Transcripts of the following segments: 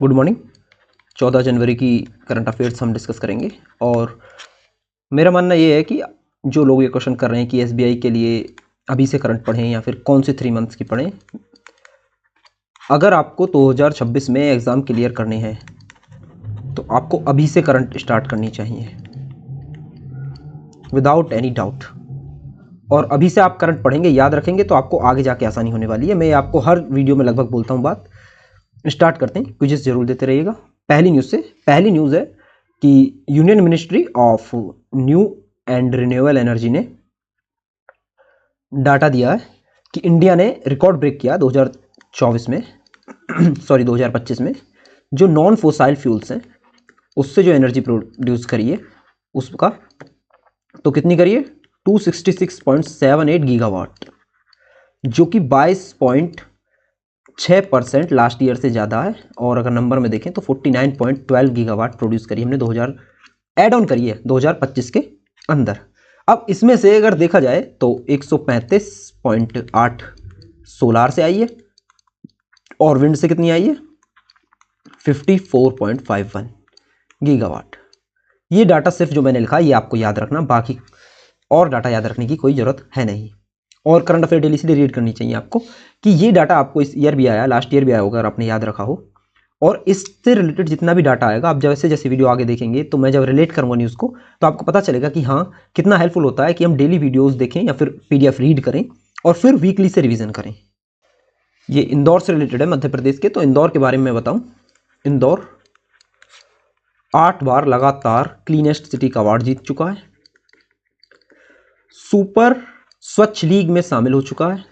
Good morning. 14 जनवरी की current affairs हम discuss करेंगे और मेरा मानना ये है कि जो लोग ये क्वेश्चन कर रहे हैं कि एसबीआई के लिए अभी से करंट पढ़ें या फिर कौन से 3 मंथ्स की पढ़ें, अगर आपको 2026 में एग्ज़ाम क्लियर करने हैं तो आपको अभी से करंट स्टार्ट करनी चाहिए विदाउट एनी डाउट। और अभी से आप करंट पढ़ेंगे, याद रखेंगे तो आपको आगे जाके आसानी होने वाली है। मैं आपको हर वीडियो में लगभग बोलता हूँ बात। स्टार्ट करते हैं, क्विज़ेस जरूर देते रहिएगा। पहली न्यूज़ है कि union ministry of new and renewable energy ने डाटा दिया है कि इंडिया ने रिकॉर्ड ब्रेक किया 2024 में 2025 में। जो नॉन फोसाइल फ्यूल्स हैं उससे जो एनर्जी प्रोड्यूस करिए उसका तो कितनी करिए 266.78 गीगावाट, जो कि 22.6% लास्ट ईयर से ज़्यादा है। और अगर नंबर में देखें तो 49.12 गीगावाट प्रोड्यूस करी हमने 2000 एड ऑन करी है 2025 के अंदर। अब इसमें से अगर देखा जाए तो 135.8 सोलार से आई है और विंड से कितनी आई है 54.51 गीगावाट। ये डाटा सिर्फ जो मैंने लिखा ये आपको याद रखना, बाकी और डाटा याद रखने की कोई ज़रूरत है नहीं। और करंट अफेयर डेली इसलिए रीड करनी चाहिए आपको कि ये डाटा आपको इस ईयर भी आया, लास्ट ईयर भी आया होगा अगर आपने याद रखा हो। और इससे रिलेटेड जितना भी डाटा आएगा, आप जैसे जैसे वीडियो आगे देखेंगे तो मैं जब रिलेट करूँगा न्यूज़ को तो आपको पता चलेगा कि हाँ कितना हेल्पफुल होता है कि हम डेली वीडियोज़ देखें या फिर PDF रीड करें और फिर वीकली से रिविज़न करें। ये इंदौर से रिलेटेड है, मध्य प्रदेश के। तो इंदौर के बारे में मैं बताऊँ, इंदौर 8 बार लगातार क्लीनेस्ट सिटी का अवार्ड जीत चुका है, सुपर स्वच्छ लीग में शामिल हो चुका है।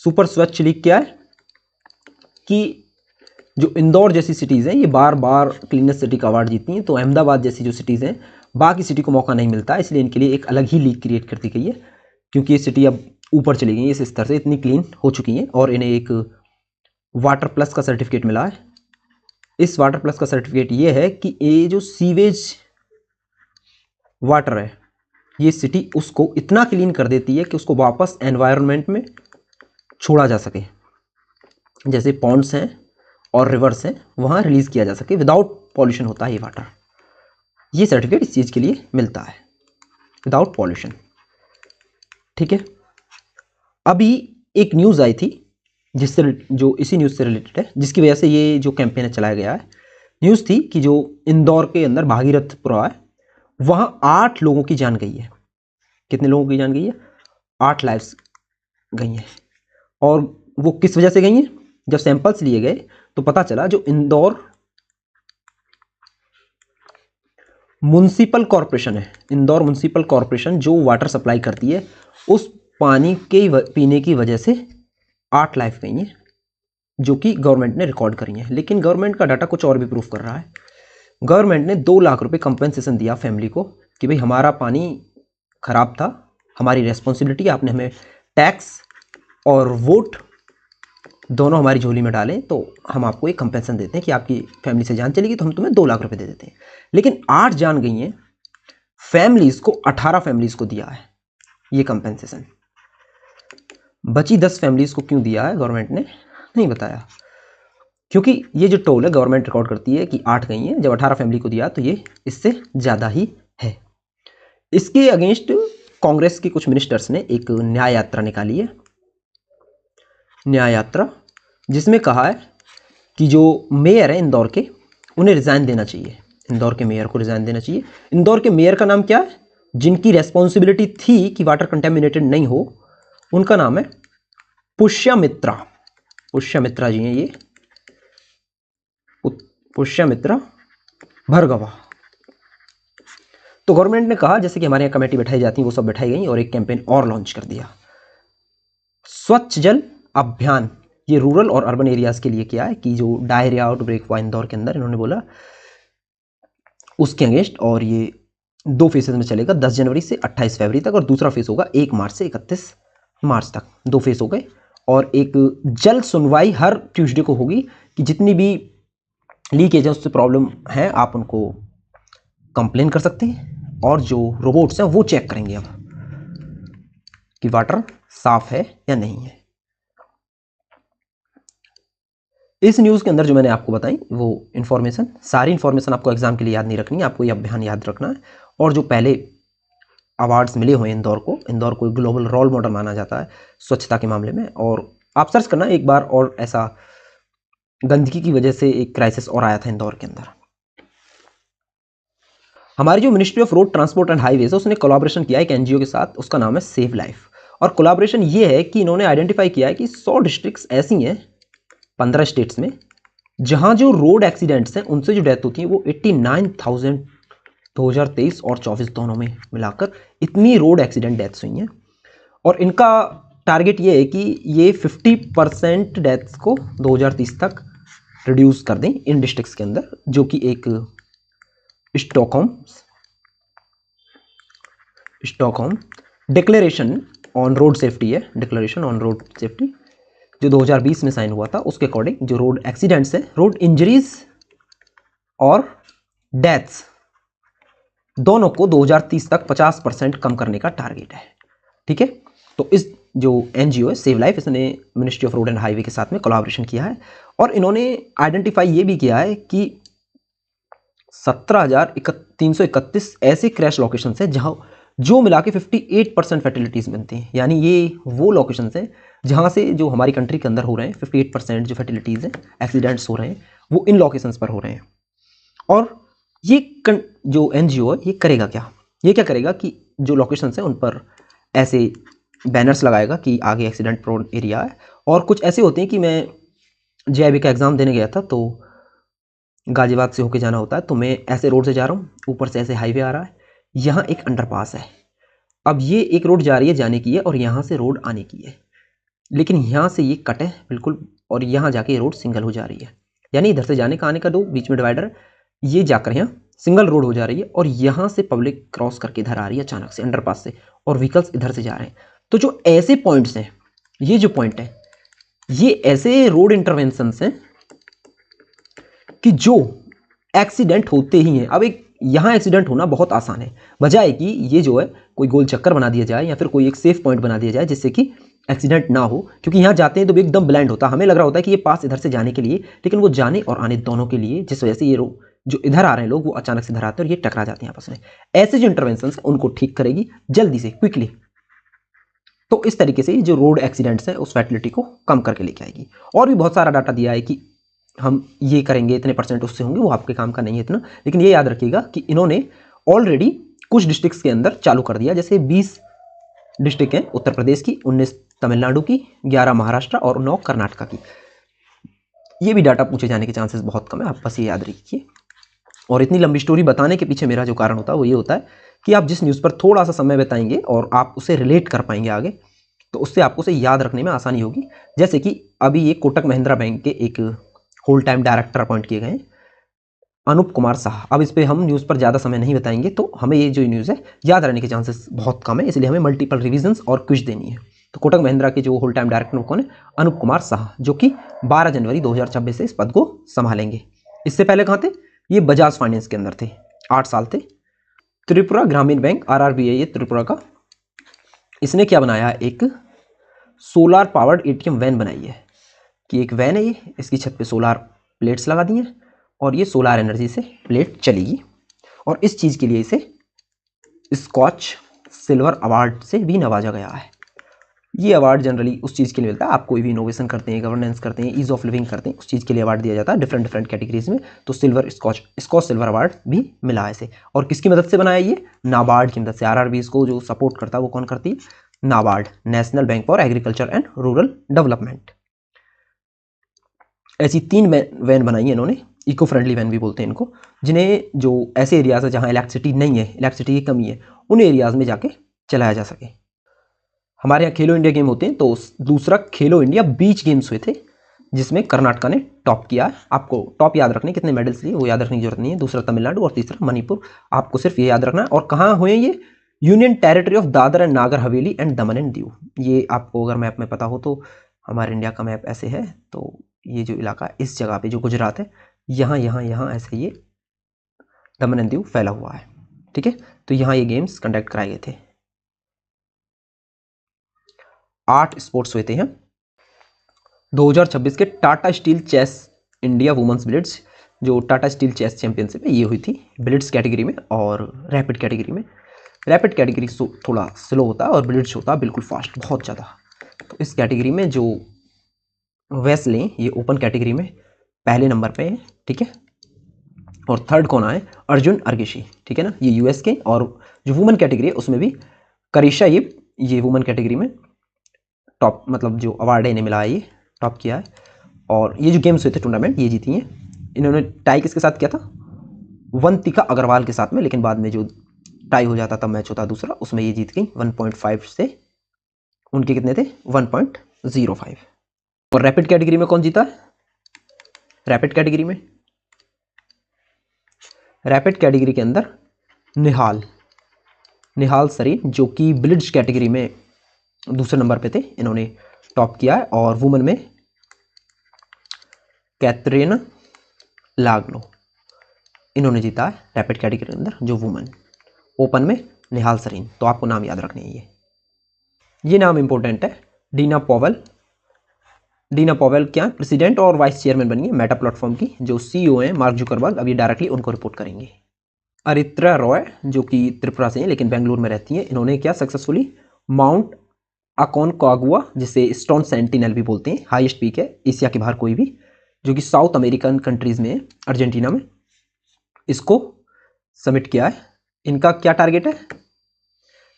सुपर स्वच्छ लीग क्या है कि जो इंदौर जैसी सिटीज़ हैं ये बार बार क्लीनेस्ट सिटी का अवार्ड जीतती हैं, तो अहमदाबाद जैसी जो सिटीज़ हैं बाकी सिटी को मौका नहीं मिलता, इसलिए इनके लिए एक अलग ही लीग क्रिएट कर दी गई है। क्योंकि ये सिटी अब ऊपर चली गई है, इस स्तर से इतनी क्लीन हो चुकी हैं और इन्हें एक वाटर प्लस का सर्टिफिकेट मिला है। इस वाटर प्लस का सर्टिफिकेट ये है कि ये जो सीवेज वाटर है ये सिटी उसको इतना क्लीन कर देती है कि उसको वापस एनवायरनमेंट में छोड़ा जा सके, जैसे पॉन्ड्स हैं और रिवर्स हैं वहाँ रिलीज किया जा सके, विदाउट पॉल्यूशन होता है ये वाटर। ये सर्टिफिकेट इस चीज़ के लिए मिलता है, विदाउट पॉल्यूशन। ठीक है, अभी एक न्यूज़ आई थी जिससे जो इसी न्यूज़ से रिलेटेड है, जिसकी वजह से ये जो कैंपेन है चलाया गया है। न्यूज़ थी कि जो इंदौर के अंदर भागीरथपुरा है वहाँ 8 लोगों की जान गई है। कितने लोगों की जान गई है 8 लाइफ्स गई हैं। और वो किस वजह से गई हैं, जब सैंपल्स लिए गए तो पता चला जो इंदौर म्युनिसिपल कॉरपोरेशन है, इंदौर म्युनिसिपल कॉरपोरेशन जो वाटर सप्लाई करती है, उस पानी के पीने की वजह से 8 लाइफ गई हैं, जो कि गवर्नमेंट ने रिकॉर्ड करी हैं। लेकिन गवर्नमेंट का डाटा कुछ और भी प्रूफ कर रहा है। गवर्नमेंट ने 2 लाख रुपए कंपेंसेशन दिया फैमिली को कि भाई हमारा पानी खराब था, हमारी रेस्पॉन्सिबिलिटी, आपने हमें टैक्स और वोट दोनों हमारी झोली में डालें तो हम आपको एक कंपेंसेशन देते हैं कि आपकी फैमिली से जान चलेगी तो हम तुम्हें 2 लाख रुपए दे देते हैं। लेकिन 8 जान गई हैं, फैमिलीज को 18 फैमिलीज को दिया है ये कंपेंसेशन। बची 10 फैमिलीज को क्यों दिया है गवर्नमेंट ने नहीं बताया, क्योंकि ये जो टोल है गवर्नमेंट रिकॉर्ड करती है कि 8 गई हैं, जब 18 फैमिली को दिया तो ये इससे ज़्यादा ही है। इसके अगेंस्ट कांग्रेस के कुछ मिनिस्टर्स ने एक न्याय यात्रा निकाली है, न्याय यात्रा, जिसमें कहा है कि जो मेयर है इंदौर के उन्हें रिज़ाइन देना चाहिए, इंदौर के मेयर को रिज़ाइन देना चाहिए। इंदौर के मेयर का नाम क्या है, जिनकी रेस्पॉन्सिबिलिटी थी कि वाटर कंटेमिनेटेड नहीं हो, उनका नाम है पुष्यमित्रा। पुष्यमित्रा जी हैं ये, पुष्यमित्रा भार्गवा। तो गवर्नमेंट ने कहा जैसे कि हमारे यहाँ कमेटी बैठाई जाती है वो सब बैठाई गई और एक कैंपेन और लॉन्च कर दिया, स्वच्छ जल अभियान। ये रूरल और अर्बन एरियाज के लिए किया है कि जो डायरिया आउटब्रेक हुआ इंदौर के अंदर, इन्होंने बोला उसके अगेंस्ट। और ये 2 फेजेस में चलेगा, 10 जनवरी से 28 फरवरी तक, और दूसरा फेज होगा 1 मार्च से 31 मार्च तक। 2 फेज हो गए। और एक जल सुनवाई हर ट्यूसडे को होगी कि जितनी भी लीकेज है उससे प्रॉब्लम है आप उनको कंप्लेन कर सकते हैं, और जो रोबोट्स हैं वो चेक करेंगे अब कि वाटर साफ है या नहीं है। इस न्यूज़ के अंदर जो मैंने आपको बताई वो इन्फॉर्मेशन, सारी इन्फॉर्मेशन आपको एग्जाम के लिए याद नहीं रखनी है, आपको ये अभियान याद रखना है। और जो पहले अवार्ड्स मिले हुए हैं इंदौर को ग्लोबल रोल मॉडल माना जाता है स्वच्छता के मामले में। और आप सर्च करना एक बार, और ऐसा गंदगी की वजह से एक क्राइसिस और आया था इंदौर के अंदर। हमारी जो ministry of road transport and highways है उसने कोलैबोरेशन किया है एक एनजीओ के साथ, उसका नाम है सेव लाइफ। और कोलैबोरेशन ये है कि इन्होंने आइडेंटिफाई किया है कि 100 डिस्ट्रिक्ट्स ऐसी हैं 15 स्टेट्स में जहां जो रोड एक्सीडेंट्स हैं उनसे जो डेथ होती है वो 89,000 2023 और 24 दोनों में मिलाकर इतनी रोड एक्सीडेंट डेथ्स हुई हैं। और इनका टारगेट ये है कि ये 50% डेथ्स को 2030 तक रिड्यूस कर दें इन डिस्ट्रिक्ट्स के अंदर, जो कि एक Stockholm declaration on road safety है, डिक्लेरेशन ऑन रोड सेफ्टी जो 2020 में साइन हुआ था, उसके अकॉर्डिंग जो रोड एक्सीडेंट्स हैं, रोड इंजरीज और डेथ्स दोनों को 2030 तक 50% कम करने का टारगेट है। ठीक है, तो इस जो एनजीओ है सेव लाइफ, इसने ministry of road and highway के साथ में कोलैबोरेशन किया है। और इन्होंने आइडेंटिफाई ये भी किया है कि 17,331 ऐसे क्रैश लोकेशंस हैं जहां जो मिला के 58% फैटिलिटीज बनती हैं। यानी ये वो लोकेशंस हैं जहां से जो हमारी कंट्री के अंदर हो रहे हैं 58% जो फैटिलिटीज हैं, एक्सीडेंट्स हो रहे हैं, वो इन लोकेशंस पर हो रहे हैं। और ये जो एनजीओ है ये करेगा क्या, ये क्या करेगा कि जो लोकेशंस हैं उन पर ऐसे बैनर्स लगाएगा कि आगे एक्सीडेंट प्रोन एरिया है। और कुछ ऐसे होते हैं कि मैं जेआईबी का एग्ज़ाम देने गया था, तो गाजियाबाद से होके जाना होता है, तो मैं ऐसे रोड से जा रहा हूँ, ऊपर से ऐसे हाईवे आ रहा है, यहाँ एक अंडरपास है। अब ये एक रोड जा रही है जाने की है और यहाँ से रोड आने की है, लेकिन यहाँ से ये कट है बिल्कुल, और यहाँ जाके ये रोड सिंगल हो जा रही है। यानी इधर से जाने का आने का दो, बीच में डिवाइडर है, ये जाकर यहाँ सिंगल रोड हो जा रही है, और यहाँ से पब्लिक क्रॉस करके इधर आ रही है अचानक से अंडरपास से, और व्हीकल्स इधर से जा रहे हैं। तो जो ऐसे पॉइंट्स हैं, ये जो पॉइंट है, ये ऐसे रोड इंटरवेंशंस हैं कि जो एक्सीडेंट होते ही हैं। अब एक यहाँ एक्सीडेंट होना बहुत आसान है, बजाय कि ये जो है कोई गोल चक्कर बना दिया जाए या फिर कोई एक सेफ पॉइंट बना दिया जाए जिससे कि एक्सीडेंट ना हो। क्योंकि यहाँ जाते हैं तो एकदम ब्लाइंड होता है, हमें लग रहा होता है कि ये पास इधर से जाने के लिए, लेकिन वो जाने और आने दोनों के लिए, जिस वजह से ये जो इधर आ रहे हैं लोग वो अचानक से इधर आते हैं और ये टकरा जाते हैं आपस में। ऐसे जो इंटरवेंशन उनको ठीक करेगी जल्दी से, क्विकली। तो इस तरीके से जो रोड एक्सीडेंट्स हैं उस फैटिलिटी को कम करके लेके आएगी। और भी बहुत सारा डाटा दिया है कि हम ये करेंगे, इतने % उससे होंगे, वो आपके काम का नहीं है इतना। लेकिन ये याद रखिएगा कि इन्होंने ऑलरेडी कुछ डिस्ट्रिक्ट्स के अंदर चालू कर दिया, जैसे 20 डिस्ट्रिक्ट हैं उत्तर प्रदेश की, 19 तमिलनाडु की, 11 महाराष्ट्र और 9 कर्नाटका की। ये भी डाटा पूछे जाने के चांसेस बहुत कम है, आप बस ये याद रखिए। और इतनी लंबी स्टोरी बताने के पीछे मेरा जो कारण होता है वो ये होता है कि आप जिस न्यूज़ पर थोड़ा सा समय बिताएंगे और आप उसे रिलेट कर पाएंगे आगे, तो उससे आपको उसे याद रखने में आसानी होगी। जैसे कि अभी ये कोटक महिंद्रा बैंक के एक होल टाइम डायरेक्टर अपॉइंट किए गए अनूप कुमार साह। अब इस पर हम न्यूज़ पर ज़्यादा समय नहीं बताएंगे, तो हमें ये जो न्यूज़ है याद रहने के चांसेस बहुत कम है, इसलिए हमें मल्टीपल रिविजन्स और क्विज देनी है। तो कोटक महिंद्रा के जो होल टाइम डायरेक्टर कौन है, अनूप कुमार साह, जो कि 12 जनवरी 2026 से इस पद को संभालेंगे। इससे पहले कहाँ थे, ये बजाज फाइनेंस के अंदर थे, 8 साल थे। त्रिपुरा ग्रामीण बैंक RRBA ये त्रिपुरा का, इसने क्या बनाया, एक सोलार पावर्ड ATM वैन बनाई है। कि एक वैन है ये, इसकी छत पे सोलार प्लेट्स लगा दी हैं और ये सोलार एनर्जी से प्लेट चलेगी। और इस चीज़ के लिए इसे स्कॉच सिल्वर अवार्ड से भी नवाजा गया है। ये अवार्ड जनरली उस चीज़ के लिए मिलता है, आप कोई भी इनोवेशन करते हैं, गवर्नेंस करते हैं, ईज ऑफ लिविंग करते हैं, उस चीज़ के लिए अवार्ड दिया जाता है डिफरेंट कैटेगरीज में। तो स्कॉच सिल्वर अवार्ड भी मिला है इसे। और किसकी मदद से बनाया ये, नाबार्ड की मदद से। RRB इसको जो सपोर्ट करता है वो कौन करती है, NABARD, national bank for agriculture and rural development. ऐसी 3 वैन बनाई है इन्होंने, इको फ्रेंडली वैन भी बोलते हैं इनको, जिन्हें जो ऐसे एरियाज है जहाँ इलेक्ट्रिसिटी नहीं है, इलेक्ट्रिसिटी की कमी है, उन एरियाज में जाके चलाया जा सके। हमारे यहाँ खेलो इंडिया गेम होते हैं, तो दूसरा खेलो इंडिया बीच गेम्स हुए थे जिसमें कर्नाटका ने टॉप किया है। आपको टॉप याद रखने कितने मेडल्स लिए वो याद रखने की जरूरत नहीं है। दूसरा तमिलनाडु और तीसरा मणिपुर, आपको सिर्फ ये याद रखना है। और कहाँ हुए ये, union territory of Dadar and Nagar Haveli and Daman and Diu. ये आपको अगर मैप में पता हो तो, हमारे इंडिया का मैप ऐसे है, तो ये जो इलाका इस जगह पे जो गुजरात है, यहाँ ऐसे ये दमन एंड दीव फैला हुआ है। ठीक है, तो यहाँ ये गेम्स कंडक्ट कराए गए थे। 8 स्पोर्ट्स हुए थे यहाँ। 2026 के Tata steel chess India women's blitz जो टाटा स्टील चेस चैंपियनशिप है ये हुई थी ब्लिट्स कैटेगरी में और रैपिड कैटेगरी में। रैपिड कैटेगरी थोड़ा स्लो होता है और ब्लिट्स होता है बिल्कुल फास्ट, बहुत ज़्यादा। तो इस कैटेगरी में जो वेस्ले ये ओपन कैटेगरी में पहले नंबर पे है, ठीक है। और थर्ड कौन आए? अर्जुन अर्गेशी, ठीक है ना, ये यूएस के। और जो वुमेन कैटेगरी है उसमें भी करिशा ये वुमेन कैटेगरी में टॉप, मतलब जो अवार्ड है इन्हें मिला है, ये टॉप किया है। और ये जो गेम्स हुए थे टूर्नामेंट ये जीती हैं इन्होंने। टाई किसके साथ किया था? वंतिका अग्रवाल के साथ में, लेकिन बाद में जो टाई हो जाता था, मैच होता दूसरा, उसमें ये जीत गई 1.5 से। उनके कितने थे? 1.05। और रैपिड कैटेगरी में कौन जीता है? रैपिड कैटेगरी के अंदर निहाल सरीन जो कि ब्लिट्ज कैटेगरी में दूसरे नंबर पे थे, इन्होंने टॉप किया है। और वुमेन में कैथरीन लाग्लो, इन्होंने जीता है रैपिड कैटेगरी के अंदर जो वुमेन। ओपन में निहाल सरीन, तो आपको नाम याद रखने हैं ये नाम इंपॉर्टेंट है। डीना पॉवेल क्या है? प्रेसिडेंट और वाइस चेयरमैन बनी है मेटा प्लेटफॉर्म की। जो सीईओ हैं मार्क जुकरबर्ग, अब ये डायरेक्टली उनको रिपोर्ट करेंगे। अरित्रा रॉय जो कि त्रिपुरा से हैं लेकिन बेंगलुरु में रहती हैं, इन्होंने क्या सक्सेसफुली माउंट अकोनकागुआ, जिसे स्टोन सेंटिनल भी बोलते हैं, हाईएस्ट पीक है एशिया के बाहर कोई भी, जो कि साउथ अमेरिकन कंट्रीज में है, अर्जेंटीना में, इसको सबमिट किया है। इनका क्या टारगेट है?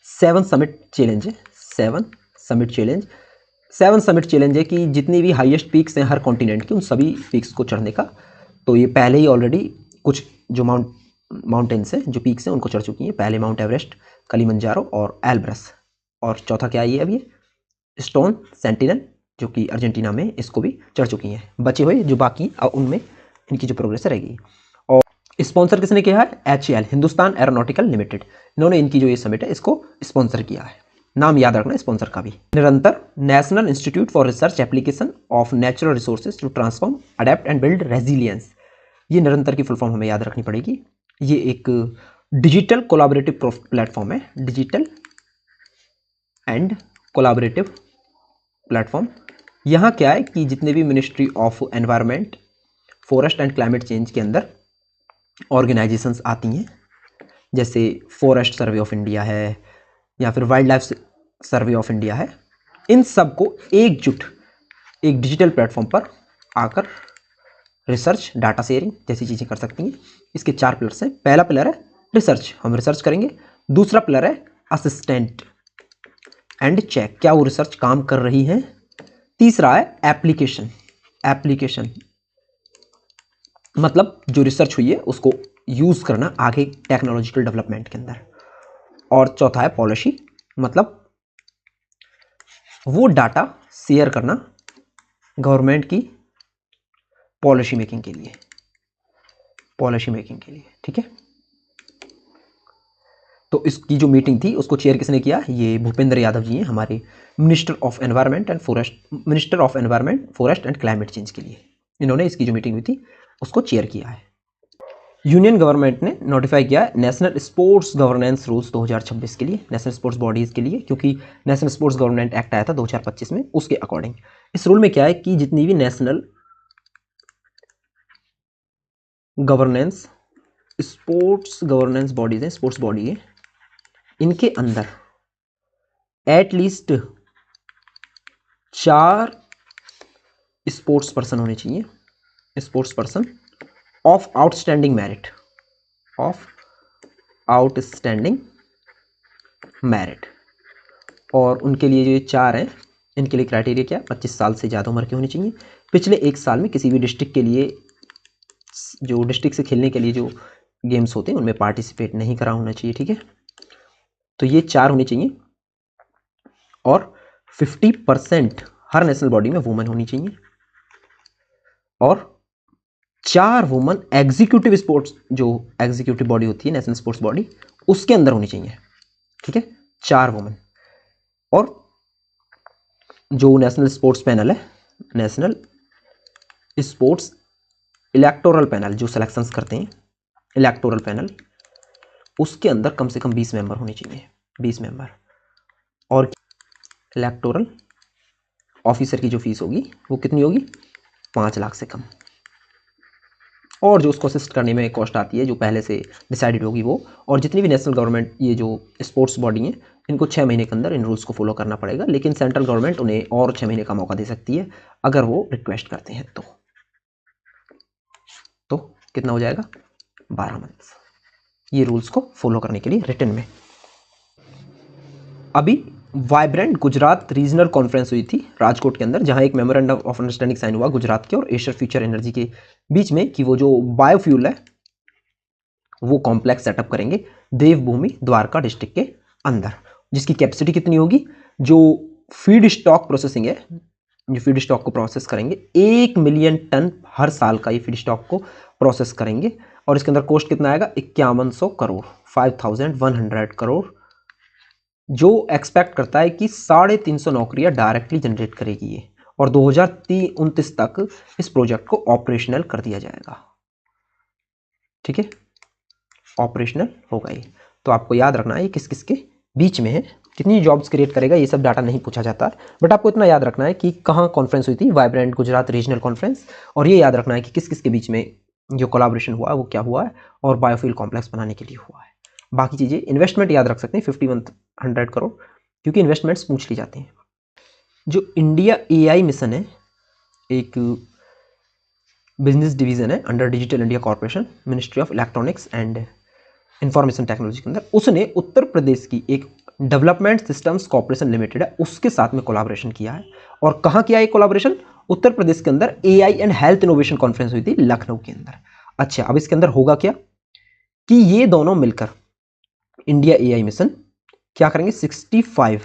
7 समिट चैलेंज है। 7 समिट चैलेंज है कि जितनी भी हाईएस्ट पीक्स हैं हर कॉन्टिनेंट की, उन सभी पीक्स को चढ़ने का। तो ये पहले ही ऑलरेडी कुछ जो माउंटेन्स हैं, जो पीक्स हैं, उनको चढ़ चुकी हैं। पहले माउंट एवरेस्ट, कलिमंजारो और एल्ब्रस। और चौथा क्या है ये? अब ये स्टोन सेंटिनल जो कि अर्जेंटीना में, इसको भी चढ़ चुकी हैं। बचे हुए जो बाकी उनमें इनकी जो प्रोग्रेस रहेगी। और स्पॉन्सर किसने किया है? HAL, हिंदुस्तान एरोनॉटिकल लिमिटेड, इन्होंने इनकी जो ये समिट है इसको स्पॉन्सर किया है। नाम याद रखना स्पॉन्सर का भी। Nirantar, national institute for research application of natural resources to transform, adept and build resilience. ये निरंतर की फुल फॉर्म हमें याद रखनी पड़ेगी। ये एक डिजिटल कोलैबोरेटिव प्लेटफॉर्म है, डिजिटल एंड कोलैबोरेटिव प्लेटफॉर्म। यहाँ क्या है कि जितने भी ministry of environment, forest and climate change के अंदर ऑर्गेनाइजेशंस आती हैं, जैसे फॉरेस्ट सर्वे ऑफ इंडिया है या फिर wild life survey of India है, इन सबको एकजुट एक डिजिटल प्लेटफॉर्म पर आकर रिसर्च, डाटा शेयरिंग जैसी चीज़ें कर सकती हैं। इसके 4 पिलर्स हैं। पहला पिलर है रिसर्च, हम रिसर्च करेंगे। दूसरा पिलर है असिस्टेंट एंड चेक, क्या वो रिसर्च काम कर रही है। तीसरा है एप्लीकेशन मतलब जो रिसर्च हुई है उसको यूज़ करना आगे टेक्नोलॉजिकल डेवलपमेंट के अंदर। और चौथा है पॉलिसी, मतलब वो डाटा शेयर करना गवर्नमेंट की पॉलिसी मेकिंग के लिए, ठीक है। तो इसकी जो मीटिंग थी उसको चेयर किसने किया? ये भूपेंद्र यादव जी हैं, हमारे minister of environment forest and climate change के लिए। इन्होंने इसकी जो मीटिंग हुई थी उसको चेयर किया है। यूनियन गवर्नमेंट ने नोटिफाई किया नेशनल स्पोर्ट्स गवर्नेंस रूल्स 2026 के लिए, नेशनल स्पोर्ट्स बॉडीज़ के लिए, क्योंकि नेशनल स्पोर्ट्स गवर्नमेंट एक्ट आया था 2025 में, उसके अकॉर्डिंग इस रूल में क्या है कि जितनी भी national governance sports governance bodies हैं, स्पोर्ट्स बॉडी है, इनके अंदर एटलीस्ट 4 स्पोर्ट्स पर्सन होने चाहिए, sports person of outstanding merit. और उनके लिए जो ये 4 हैं, इनके लिए क्राइटेरिया क्या? 25 साल से ज़्यादा उम्र के होने चाहिए, पिछले 1 साल में किसी भी डिस्ट्रिक्ट के लिए, जो डिस्ट्रिक्ट से खेलने के लिए जो गेम्स होते हैं उनमें पार्टिसिपेट नहीं करा होना चाहिए, ठीक है। तो ये 4 होने चाहिए। और 50% हर नेशनल बॉडी में वुमेन होनी चाहिए। और 4 वुमेन एग्जीक्यूटिव स्पोर्ट्स, जो एग्जीक्यूटिव बॉडी होती है नेशनल स्पोर्ट्स बॉडी, उसके अंदर होनी चाहिए, ठीक है, 4 वुमेन। और जो नेशनल स्पोर्ट्स पैनल है, नेशनल स्पोर्ट्स इलेक्टोरल पैनल, जो सिलेक्शंस करते हैं इलेक्टोरल पैनल, उसके अंदर कम से कम 20 मेंबर होने चाहिए, 20 मेंबर। और इलेक्टोरल ऑफिसर की जो फीस होगी वो कितनी होगी? 5 लाख से कम, और जो उसको असिस्ट करने में कॉस्ट आती है जो पहले से डिसाइडेड होगी वो, और जितनी भी नेशनल गवर्नमेंट ये जो स्पोर्ट्स बॉडी हैं इनको 6 महीने के अंदर इन रूल्स को फॉलो करना पड़ेगा, लेकिन सेंट्रल गवर्नमेंट उन्हें और 6 महीने का मौका दे सकती है अगर वो रिक्वेस्ट करते हैं तो कितना हो जाएगा 12 मंथ्स ये रूल्स को फॉलो करने के लिए रिटर्न में। अभी वाइब्रेंट गुजरात रीजनल कॉन्फ्रेंस हुई थी राजकोट के अंदर, जहां एक मेमोरेंडम ऑफ अंडरस्टैंडिंग साइन हुआ गुजरात के और एशियर फ्यूचर एनर्जी के बीच में कि वो जो बायोफ्यूल है वो कॉम्प्लेक्स सेटअप करेंगे देवभूमि द्वारका डिस्ट्रिक्ट के अंदर, जिसकी कैपेसिटी कितनी होगी, जो फीड स्टॉक प्रोसेसिंग है, जो फीड स्टॉक को प्रोसेस करेंगे 1 मिलियन टन हर साल का ये फीड स्टॉक को प्रोसेस करेंगे, और इसके अंदर कॉस्ट कितना आएगा 5100 करोड़ 5100 करोड़, जो एक्सपेक्ट करता है कि 350 नौकरियां डायरेक्टली जनरेट करेगी ये, और 2029 तक इस प्रोजेक्ट को ऑपरेशनल कर दिया जाएगा। ठीक है, ऑपरेशनल होगा ये। तो आपको याद रखना है ये किस किस के बीच में है, कितनी जॉब्स क्रिएट करेगा ये सब डाटा नहीं पूछा जाता है, बट आपको इतना याद रखना है कि कहाँ कॉन्फ्रेंस हुई थी, वाइब्रेंट गुजरात रीजनल कॉन्फ्रेंस, और ये याद रखना है कि किस किस के बीच में जो कोलैबोरेशन हुआ है वो क्या हुआ है और बायोफ्यूल कॉम्प्लेक्स बनाने के लिए हुआ है। बाकी चीज़ें इन्वेस्टमेंट याद रख सकते हैं 5100 करोड़, क्योंकि इन्वेस्टमेंट्स पूछ ली जाती हैं। जो इंडिया AI मिशन है, एक बिजनेस डिवीजन है under digital India corporation ministry of electronics and information technology के अंदर, उसने उत्तर प्रदेश की एक डेवलपमेंट सिस्टम्स कॉर्पोरेशन लिमिटेड है उसके साथ में कोलैबोरेशन किया है। और कहाँ किया है कोलैबोरेशन, उत्तर प्रदेश के अंदर AI and health innovation conference हुई थी लखनऊ के अंदर। अच्छा, अब इसके अंदर होगा क्या कि ये दोनों मिलकर इंडिया AI मिशन क्या करेंगे, 65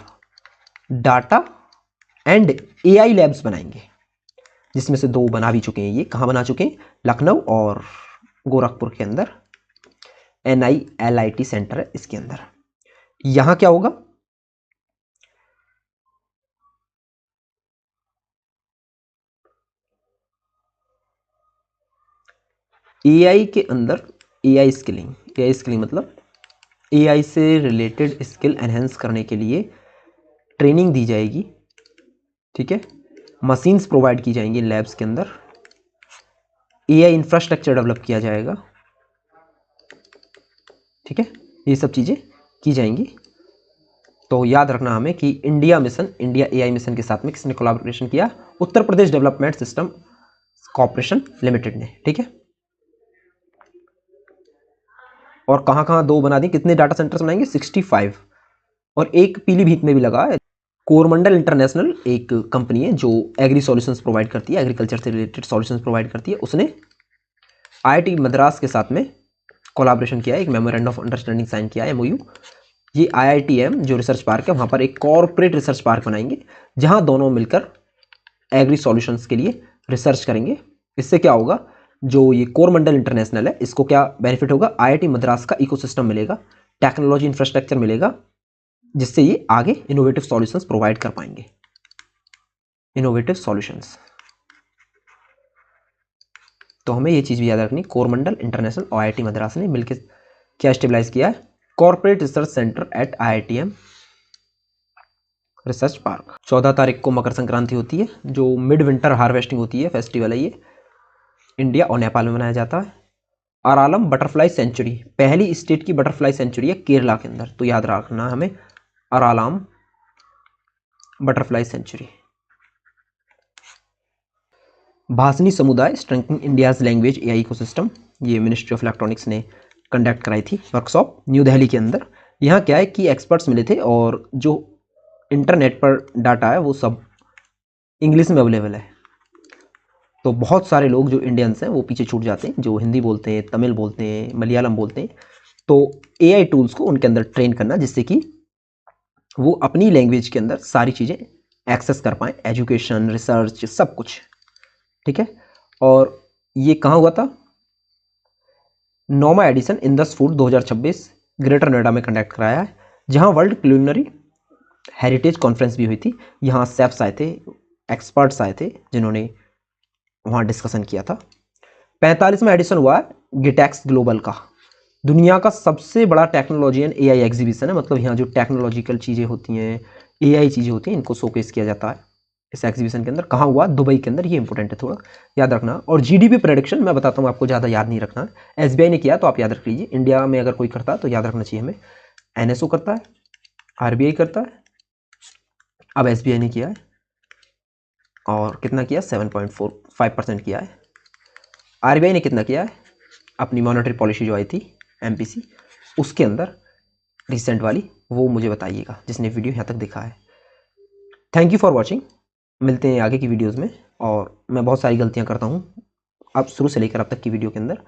डाटा एंड AI लैब्स बनाएंगे, जिसमें से 2 बना भी चुके हैं। ये कहाँ बना चुके हैं, लखनऊ और गोरखपुर के अंदर NILIT सेंटर है इसके अंदर। यहां क्या होगा, AI के अंदर AI स्किलिंग मतलब AI से रिलेटेड स्किल एनहेंस करने के लिए ट्रेनिंग दी जाएगी। ठीक है, मशीन्स प्रोवाइड की जाएंगी लैब्स के अंदर, AI इंफ्रास्ट्रक्चर डेवलप किया जाएगा। ठीक है, ये सब चीज़ें की जाएंगी। तो याद रखना हमें कि इंडिया AI मिशन के साथ में किसने कोलैबोरेशन किया, Uttar Pradesh development system corporation limited ने। ठीक है, और कहाँ कहाँ 2 बना दी, कितने डाटा सेंटर्स बनाएंगे 65, और एक पीलीभीत में भी लगा है। कोरमंडल इंटरनेशनल एक कंपनी है जो एग्री सॉल्यूशंस प्रोवाइड करती है, एग्रीकल्चर से रिलेटेड सॉल्यूशंस प्रोवाइड करती है, उसने IIT मद्रास के साथ में कोलैबोरेशन किया है, एक मेमोरेंडम ऑफ अंडरस्टैंडिंग साइन किया है MOU। ये IITM जो रिसर्च पार्क है वहाँ पर एक कॉर्पोरेट रिसर्च पार्क बनाएंगे, जहाँ दोनों मिलकर एग्री सॉल्यूशंस के लिए रिसर्च करेंगे। इससे क्या होगा, जो ये कोरमंडल इंटरनेशनल है इसको क्या बेनिफिट होगा, IIT मद्रास का इकोसिस्टम मिलेगा, टेक्नोलॉजी इंफ्रास्ट्रक्चर मिलेगा, जिससे ये आगे इनोवेटिव सॉल्यूशंस प्रोवाइड कर पाएंगे। इनोवेटिव सॉल्यूशंस, तो हमें ये चीज़ भी याद रखनी, कोरमंडल इंटरनेशनल और IIT मद्रास ने मिलकर क्या स्टेबलाइज किया है, corporate research centre at IITM research park. 14 तारीख को मकर संक्रांति होती है, जो मिड विंटर हार्वेस्टिंग होती है, फेस्टिवल है ये, इंडिया और नेपाल में मनाया जाता है। अरालम बटरफ्लाई सेंचुरी, पहली स्टेट की बटरफ्लाई सेंचुरी है केरला के अंदर, तो याद रखना हमें अरालम बटरफ्लाई सेंचुरी। भाषणी समुदाय strengthening India's language AI ecosystem, ये मिनिस्ट्री ऑफ इलेक्ट्रॉनिक्स ने कंडक्ट कराई थी वर्कशॉप न्यू दिल्ली के अंदर। यहाँ क्या है कि एक्सपर्ट्स मिले थे और जो इंटरनेट पर डाटा है वो सब इंग्लिश में अवेलेबल है, तो बहुत सारे लोग जो इंडियंस हैं वो पीछे छूट जाते हैं, जो हिंदी बोलते हैं, तमिल बोलते हैं, मलयालम बोलते हैं। तो AI टूल्स को उनके अंदर ट्रेन करना, जिससे कि वो अपनी लैंग्वेज के अंदर सारी चीज़ें एक्सेस कर पाएँ, एजुकेशन, रिसर्च, सब कुछ। ठीक है, और ये कहाँ हुआ था, 9वां edition Indus food 2026 greater Noida में कंडक्ट कराया है, जहाँ वर्ल्ड क्यूलिनरी हेरिटेज कॉन्फ्रेंस भी हुई थी। यहाँ सेफ्स आए थे, एक्सपर्ट्स आए थे, जिन्होंने वहाँ डिस्कशन किया था। 45वां एडिशन हुआ है गिटेक्स ग्लोबल का, दुनिया का सबसे बड़ा टेक्नोलॉजी एंड AI एग्जीबिशन है, मतलब यहाँ जो टेक्नोलॉजिकल चीज़ें होती हैं, AI चीज़ें होती हैं, इनको शोकेस किया जाता है। इस एग्जीबिशन के अंदर। कहाँ हुआ? दुबई के अंदर। ये इंपॉर्टेंट है, थोड़ा याद रखना। और जीडीपी प्रेडिक्शन मैं बताता हूँ आपको, ज़्यादा याद नहीं रखना। एसबीआई ने किया तो आप याद रख लीजिए। इंडिया में अगर कोई करता है तो याद रखना चाहिए हमें। एनएसओ करता है, आरबीआई करता है, अब एसबीआई ने किया है। और कितना किया? 7.45% किया है। आरबीआई ने कितना किया है? अपनी मॉनेटरी पॉलिसी जो आई थी एमपीसी, उसके अंदर रिसेंट वाली, वो मुझे बताइएगा जिसने वीडियो यहाँ तक देखा है। Thank you for watching. मिलते हैं आगे की वीडियोस में। और मैं बहुत सारी गलतियाँ करता हूँ अब शुरू से लेकर अब तक की वीडियो के अंदर,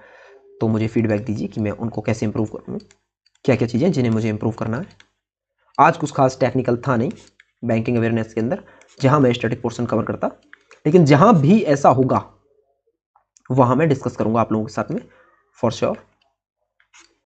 तो मुझे फीडबैक दीजिए कि मैं उनको कैसे इंप्रूव करूँ, क्या क्या चीज़ें जिन्हें मुझे इंप्रूव करना है। आज कुछ खास टेक्निकल था नहीं बैंकिंग अवेयरनेस के अंदर, जहाँ मैं स्टैटिक पोर्शन कवर करता, लेकिन जहाँ भी ऐसा होगा वहाँ मैं डिस्कस करूँगा आप लोगों के साथ में फॉर श्योर।